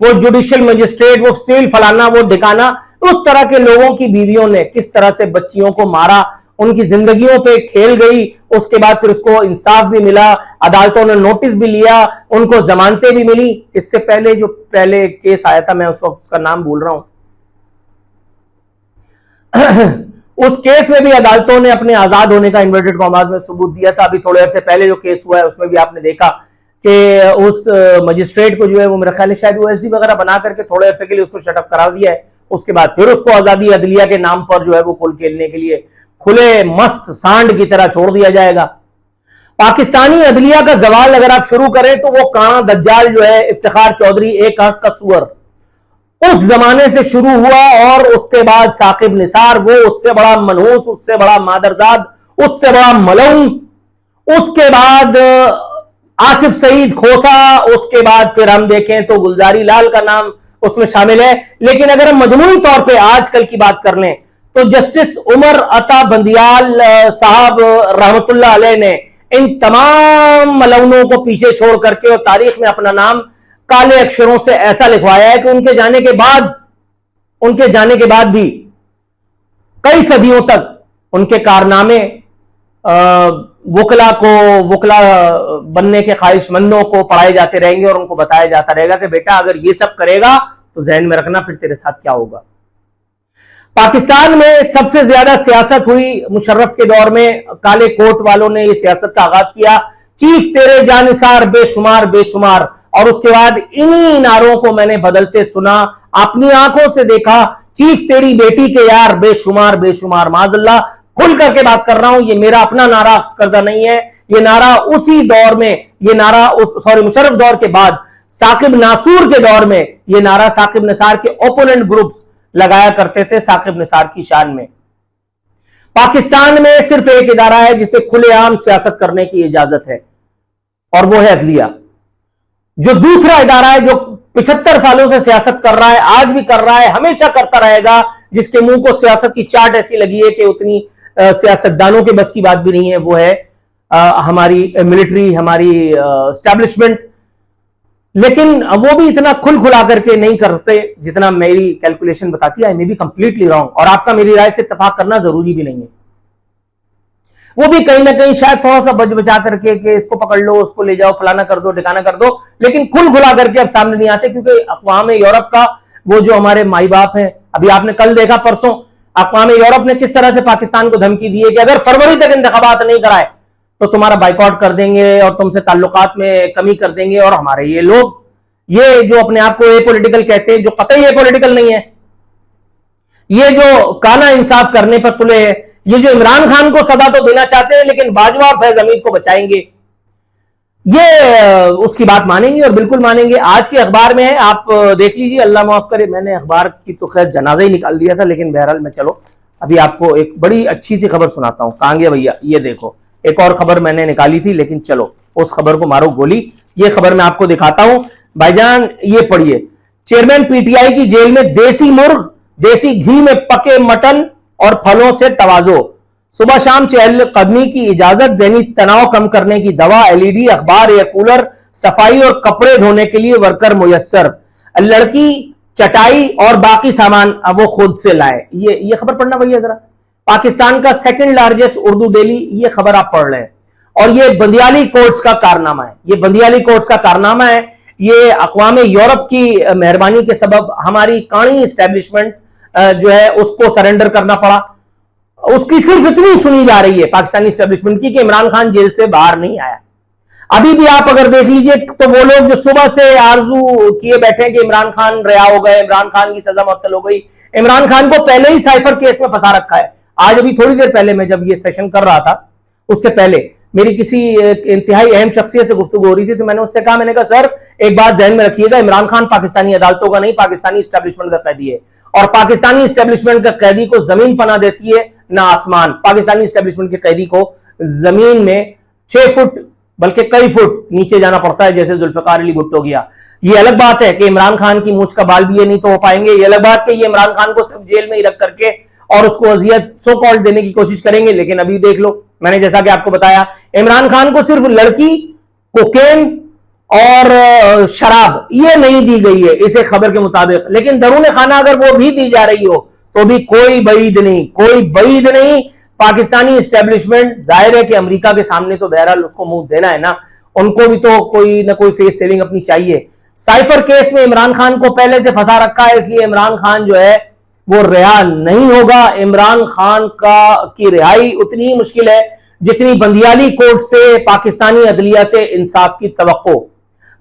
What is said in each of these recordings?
وہ judicial magistrate, وہ civil فلانا، وہ ڈھکانا، اس طرح کے لوگوں کی بیویوں نے کس طرح سے بچیوں کو مارا، ان کی زندگیوں پہ کھیل گئی، اس کے بعد پھر اس کو انصاف بھی ملا، عدالتوں نے نوٹس بھی لیا، ان کو ضمانتیں بھی ملی۔ اس سے پہلے جو پہلے کیس آیا تھا، میں اس وقت اس کا نام بھول رہا ہوں، اس کیس میں بھی عدالتوں نے اپنے آزاد ہونے کا انورٹڈ کاماز میں ثبوت دیا تھا۔ ابھی تھوڑے عرصے پہلے جو کیس ہوا ہے اس میں بھی آپ نے دیکھا کہ اس مجسٹریٹ کو جو ہے وہ میرا خیال ہے شاید وہ ایس ڈی وغیرہ بنا کر کے تھوڑے عرصے کے لیے اس کو شٹ اپ کرا دیا ہے، اس کے بعد پھر اس کو آزادی عدلیہ کے نام پر جو ہے وہ کھل کھیلنے کے لیے کھلے مست سانڈ کی طرح چھوڑ دیا جائے گا۔ پاکستانی عدلیہ کا زوال اگر آپ شروع کریں تو وہ کانا دجال جو ہے افتخار چودھری، ایک آنکھ کا سور، اس زمانے سے شروع ہوا، اور اس کے بعد ثاقب نثار، وہ اس سے بڑا منحوس، اس سے بڑا مادرزاد، اس سے بڑا ملعون، اس کے بعد آصف سعید کھوسا، اس کے بعد پھر ہم دیکھیں تو گلزاری لال کا نام اس میں شامل ہے۔ لیکن اگر ہم مجموعی طور پہ آج کل کی بات کر لیں تو جسٹس عمر عطا بندیال صاحب رحمت اللہ علیہ نے ان تمام ملعونوں کو پیچھے چھوڑ کر کے اور تاریخ میں اپنا نام کالے اکشروں سے ایسا لکھوایا ہے کہ ان کے جانے کے بعد بھی کئی صدیوں تک ان کے کارنامے وکلا بننے کے خواہش مندوں کو پڑھائے جاتے رہیں گے، اور ان کو بتایا جاتا رہے گا کہ بیٹا اگر یہ سب کرے گا تو ذہن میں رکھنا پھر تیرے ساتھ کیا ہوگا۔ پاکستان میں سب سے زیادہ سیاست ہوئی مشرف کے دور میں، کالے کوٹ والوں نے یہ سیاست کا آغاز کیا، چیف تیرے جانثار بے شمار بے شمار، اور اس کے بعد انہی نعروں کو میں نے بدلتے سنا، اپنی آنکھوں سے دیکھا، چیف تیری بیٹی کے یار بے شمار بے شمار۔ معاذ اللہ، کھل کر کے بات کر رہا ہوں، یہ میرا اپنا نعرہ کردہ نہیں ہے، یہ نعرہ اسی دور میں، یہ نعرہ مشرف دور کے بعد ثاقب ناصور کے دور میں یہ نعرہ ثاقب نثار کے اوپوننٹ گروپس لگایا کرتے تھے ثاقب نثار کی شان میں۔ پاکستان میں صرف ایک ادارہ ہے جسے کھلے عام سیاست کرنے کی اجازت ہے، اور وہ ہے عدلیہ۔ جو دوسرا ادارہ ہے جو 75 سالوں سے سیاست کر رہا ہے، آج بھی کر رہا ہے، ہمیشہ کرتا رہے گا، جس کے منہ کو سیاست کی چاٹ ایسی لگی ہے کہ اتنی سیاستدانوں کے بس کی بات بھی نہیں ہے، وہ ہے ہماری ملٹری، ہماری اسٹیبلشمنٹ۔ لیکن وہ بھی اتنا کھل کھلا کر کے نہیں کرتے جتنا میری کیلکولیشن بتاتی ہے، میں بھی کمپلیٹلی رانگ، اور آپ کا میری رائے سے اتفاق کرنا ضروری بھی نہیں ہے۔ وہ بھی کہیں نہ کہیں شاید تھوڑا سا بچا کر کے کہ اس کو پکڑ لو، اس کو لے جاؤ، فلانا کر دو، ٹھکانا کر دو، لیکن کھل کھلا کر کے اب سامنے نہیں آتے، کیونکہ اقوام یورپ کا وہ جو ہمارے مائی باپ ہیں، ابھی آپ نے کل دیکھا، پرسوں اقوام یورپ نے کس طرح سے پاکستان کو دھمکی دی ہے کہ اگر فروری تک انتخابات نہیں کرائے تو تمہارا بائیکاٹ کر دیں گے اور تم سے تعلقات میں کمی کر دیں گے۔ اور ہمارے یہ لوگ، یہ جو اپنے آپ کو اے پولیٹیکل کہتے ہیں، جو قطعی اے پولیٹیکل نہیں ہے، یہ جو کانا انصاف کرنے پر تلے ہیں، یہ جو عمران خان کو سزا تو دینا چاہتے ہیں لیکن باجوہ اور فیض حمید کو بچائیں گے، یہ اس کی بات مانیں گے اور بالکل مانیں گے۔ آج کے اخبار میں ہے، آپ دیکھ لیجئے، اللہ معاف کرے، میں نے اخبار کی تو خیر جنازہ ہی نکال دیا تھا، لیکن بہرحال میں چلو ابھی آپ کو ایک بڑی اچھی سی خبر سناتا ہوں۔ کہاں گیا بھیا؟ یہ دیکھو، ایک اور خبر میں نے نکالی تھی، لیکن چلو اس خبر کو مارو گولی، یہ خبر میں آپ کو دکھاتا ہوں۔ بھائی جان یہ پڑھیے، چیئرمین پی ٹی آئی کی جیل میں دیسی مرغ، دیسی گھی میں پکے مٹن اور پھلوں سے تواضع، صبح شام چہل قدمی کی اجازت، ذہنی تناؤ کم کرنے کی دوا، ایل ای ڈی، اخبار یا کولر، صفائی اور کپڑے دھونے کے لیے ورکر میسر، لڑکی، چٹائی اور باقی سامان وہ خود سے لائے۔ یہ خبر پڑھنا بھیا ذرا، پاکستان کا سیکنڈ لارجسٹ اردو ڈیلی، یہ خبر آپ پڑھ رہے ہیں، اور یہ بندیالی کورٹس کا کارنامہ ہے، یہ بندیالی کورٹس کا کارنامہ ہے، یہ اقوام یورپ کی مہربانی کے سبب ہماری کانی اسٹیبلشمنٹ جو ہے اس کو سرنڈر کرنا پڑا۔ اس کی صرف اتنی سنی جا رہی ہے پاکستانی اسٹیبلشمنٹ کی کہ عمران خان جیل سے باہر نہیں آیا۔ ابھی بھی آپ اگر دیکھ لیجئے تو وہ لوگ جو صبح سے آرزو کیے بیٹھے ہیں کہ عمران خان رہا ہو گئے، عمران خان کی سزا معطل ہو گئی، عمران خان کو پہلے ہی سائفر کیس میں پھنسا رکھا ہے۔ آج ابھی تھوڑی دیر پہلے میں جب یہ سیشن کر رہا تھا، اس سے پہلے میری کسی انتہائی اہم شخصیت سے گفتگو ہو رہی تھی، تو میں نے اس سے کہا، میں نے کہا سر ایک بات ذہن میں رکھیے گا، عمران خان پاکستانی عدالتوں کا نہیں، پاکستانی اسٹیبلشمنٹ کا قیدی ہے، اور پاکستانی اسٹیبلشمنٹ کا قیدی کو زمین پناہ دیتی ہے نہ آسمان۔ پاکستانی اسٹیبلشمنٹ کے قیدی کو زمین میں 6 فٹ بلکہ کئی فٹ نیچے جانا پڑتا ہے، جیسے ذوالفقار علی بھٹو گیا۔ یہ الگ بات ہے کہ عمران خان کی مونچھ کا بال بھی یہ نہیں تو ہو پائیں گے، یہ الگ بات کہ یہ عمران خان کو صرف جیل میں ہی رکھ کر کے اور اس کو اذیت سو کالڈ دینے کی کوشش کریں گے۔ لیکن ابھی دیکھ لو، میں نے جیسا کہ آپ کو بتایا، عمران خان کو صرف لڑکی، کوکین اور شراب یہ نہیں دی گئی ہے اسے خبر کے مطابق، لیکن درون خانہ اگر وہ بھی دی جا رہی ہو تو بھی کوئی بعید نہیں. پاکستانی اسٹیبلشمنٹ ظاہر ہے کہ امریکہ کے سامنے تو بہرحال اس کو منہ دینا ہے نا، ان کو بھی تو کوئی نہ کوئی فیس سیونگ اپنی چاہیے. سائفر کیس میں عمران خان کو پہلے سے پھنسا رکھا ہے، اس لیے عمران خان جو ہے وہ رہا نہیں ہوگا. عمران خان کی رہائی اتنی ہی مشکل ہے جتنی بندیالی کورٹ سے پاکستانی عدلیہ سے انصاف کی توقع.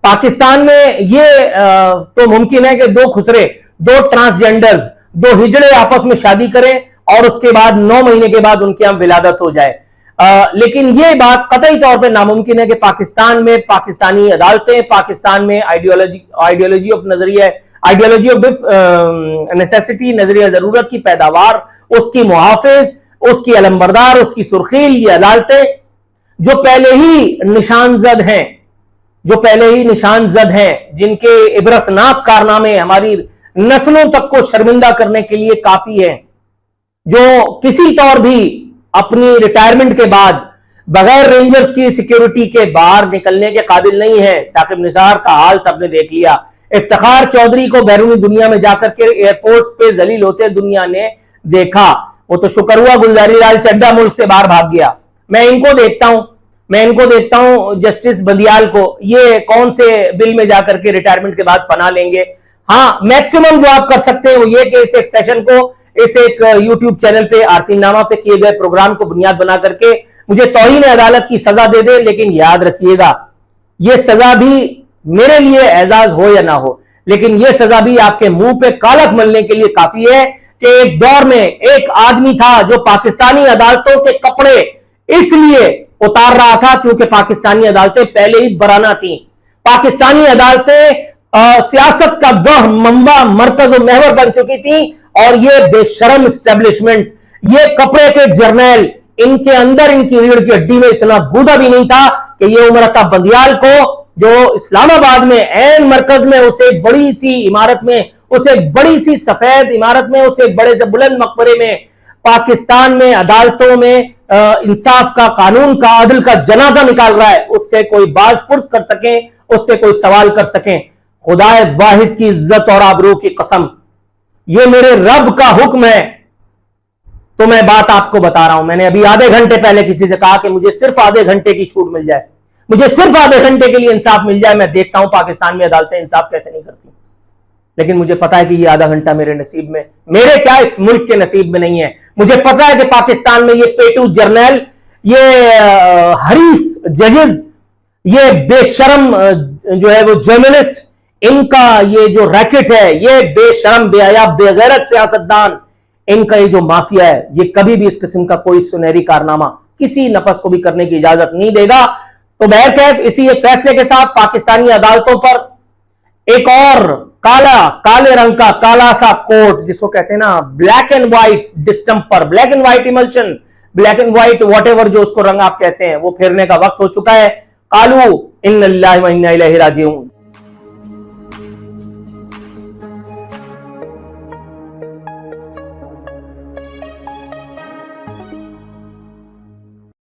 پاکستان میں یہ تو ممکن ہے کہ دو خسرے، دو ٹرانسجینڈرز، دو ہجڑے آپس میں شادی کریں اور اس کے بعد 9 مہینے کے بعد ان کی ہم ولادت ہو جائے، لیکن یہ بات قطعی طور پہ ناممکن ہے کہ پاکستان میں پاکستانی عدالتیں، پاکستان میں آئیڈیالوجی آف نظریہ، آئیڈیالوجی آف نیسیسٹی، نظریہ ضرورت کی پیداوار، اس کی محافظ، اس کی علمبردار، اس کی سرخیل، یہ عدالتیں جو پہلے ہی نشان زد ہیں، جن کے عبرتناک کارنامے ہماری نسلوں تک کو شرمندہ کرنے کے لیے کافی ہیں، جو کسی طور بھی اپنی ریٹائرمنٹ کے بعد بغیر رینجرز کی سیکیورٹی کے باہر نکلنے کے قابل نہیں ہے. ثاقب نثار کا حال سب نے دیکھ لیا. افتخار چودھری کو بیرونی دنیا میں جا کر کے ایئرپورٹس پہ ذلیل ہوتے دنیا نے دیکھا. وہ تو شکر ہوا گلزاری لال چڈھا ملک سے باہر بھاگ گیا. میں ان کو دیکھتا ہوں جسٹس بندیال کو، یہ کون سے بل میں جا کر کے ریٹائرمنٹ کے بعد پناہ لیں گے. ہاں میکسیمم جو آپ کر سکتے ہیں وہ یہ کہ اس ایک سیشن کو، اس ایک یوٹیوب چینل پہ عارفین نامہ پہ کیے گئے پروگرام کو بنیاد بنا کر کے مجھے توہین عدالت کی سزا دے دے، لیکن یاد رکھیے گا یہ سزا بھی میرے لیے اعزاز ہو یا نہ ہو، لیکن یہ سزا بھی آپ کے منہ پہ کالک ملنے کے لیے کافی ہے کہ ایک دور میں ایک آدمی تھا جو پاکستانی عدالتوں کے کپڑے اس لیے اتار رہا تھا کیونکہ پاکستانی عدالتیں پہلے ہی برانہ تھیں. پاکستانی عدالتیں سیاست کا گہ منبع، مرکز و محور بن چکی تھی، اور یہ بے شرم اسٹیبلشمنٹ، یہ کپڑے کے جرنیل، ان کے اندر ان کی ریڑھ کی ہڈی میں اتنا گودا بھی نہیں تھا کہ یہ عمر عطا بندیال کو، جو اسلام آباد میں عین مرکز میں اسے بڑی سی عمارت میں، اسے بڑی سی سفید عمارت میں، اسے بڑے سے بلند مقبرے میں، پاکستان میں عدالتوں میں انصاف کا، قانون کا، عدل کا جنازہ نکال رہا ہے، اس سے کوئی باز پرس کر سکیں، اس سے کوئی سوال کر سکیں. خدا واحد کی عزت اور آبرو کی قسم، یہ میرے رب کا حکم ہے تو میں بات آپ کو بتا رہا ہوں. میں نے ابھی آدھے گھنٹے پہلے کسی سے کہا کہ مجھے صرف آدھے گھنٹے کی چھوٹ مل جائے، مجھے صرف آدھے گھنٹے کے لیے انصاف مل جائے. میں دیکھتا ہوں پاکستان میں عدالتیں انصاف کیسے نہیں کرتی، لیکن مجھے پتا ہے کہ یہ آدھا گھنٹہ میرے نصیب میں، میرے کیا اس ملک کے نصیب میں نہیں ہے. مجھے پتا ہے کہ پاکستان میں یہ پیٹو جرنیل، یہ حریص ججز، یہ بے شرم جو ہے وہ جرنلسٹ، ان کا یہ جو ریکٹ ہے، یہ بے شرم، بے حیا، بے غیرت سیاستدان، ان کا یہ جو مافیا ہے، یہ کبھی بھی اس قسم کا کوئی سنہری کارنامہ کسی نفس کو بھی کرنے کی اجازت نہیں دے گا. تو بہرکیف اسی ایک فیصلے کے ساتھ پاکستانی عدالتوں پر ایک اور کالے رنگ کا کالا سا کوٹ، جس کو کہتے ہیں نا black and white distemper, black and white emulsion, black and white whatever جو اس کو رنگ آپ کہتے ہیں، وہ پھیرنے کا وقت ہو چکا ہے. قالو ان اللہ و انا الیہ راجعون.